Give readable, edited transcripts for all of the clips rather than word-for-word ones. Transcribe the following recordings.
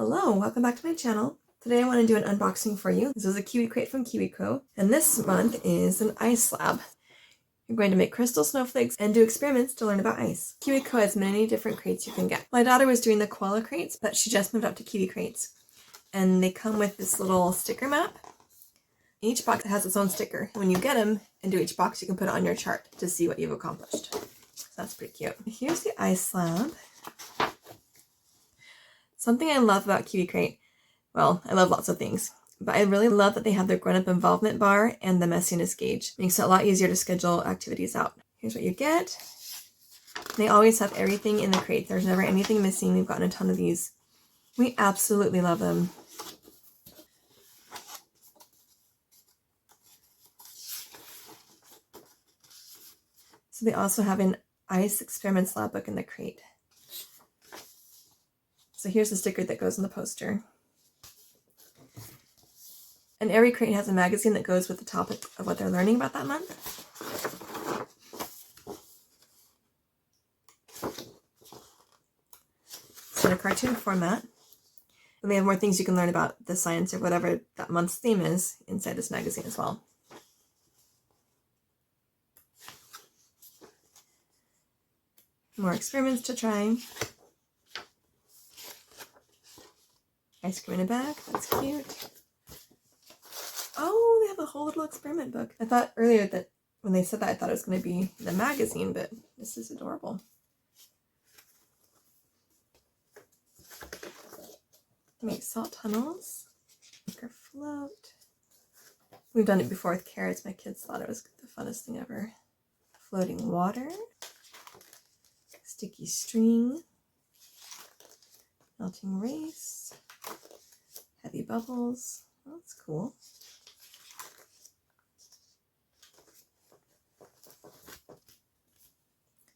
Hello, welcome back to my channel. Today I want to do an unboxing for you. This is a Kiwi Crate from Kiwi Crate, and this month is an ice lab. You're going to make crystal snowflakes and do experiments to learn about ice. Kiwi Crate has many different crates you can get. My daughter was doing the koala crates, but she just moved up to Kiwi Crates. And they come with this little sticker map. Each box has its own sticker. When you get them into each box, you can put it on your chart to see what you've accomplished. So that's pretty cute. Here's the ice lab. Something I love about Kiwi Crate, well, I love lots of things, but I really love that they have their grown-up involvement bar and the messiness gauge. Makes it a lot easier to schedule activities out. Here's what you get. They always have everything in the crate. There's never anything missing. We've gotten a ton of these. We absolutely love them. So they also have an ice experiments lab book in the crate. So here's the sticker that goes in the poster. And every crate has a magazine that goes with the topic of what they're learning about that month. So in a cartoon format. And they have more things you can learn about the science or whatever that month's theme is inside this magazine as well. More experiments to try. Ice cream in a bag, that's cute. Oh, they have a whole little experiment book. I thought earlier that when they said that, I thought it was going to be the magazine, but this is adorable. Make salt tunnels, make our float. We've done it before with carrots. My kids thought it was the funnest thing ever. Floating water, sticky string, melting race, heavy bubbles. Oh, that's cool.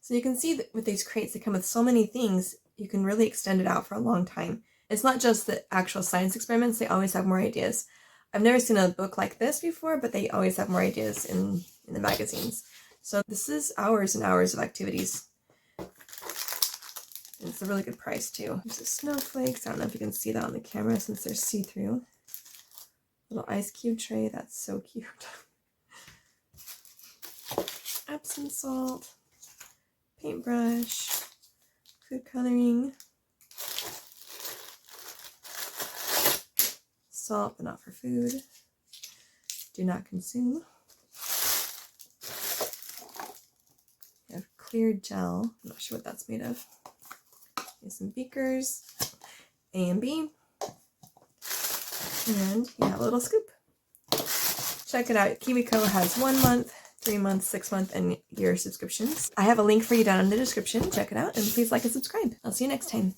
So you can see that with these crates, they come with so many things, you can really extend it out for a long time. It's not just the actual science experiments, they always have more ideas. I've never seen a book like this before, but they always have more ideas in the magazines. So this is hours and hours of activities. And it's a really good price too. There's the snowflakes. I don't know if you can see that on the camera since they're see-through. Little ice cube tray. That's so cute. Epsom salt. Paintbrush. Food coloring. Salt, but not for food. Do not consume. We have clear gel. I'm not sure what that's made of. Here's some beakers, A and B, and you have a little scoop. Check it out. Kiwi Crate has 1 month, 3 month, 6 month, and year subscriptions. I have a link for you down in the description. Check it out, and please like and subscribe. I'll see you next time.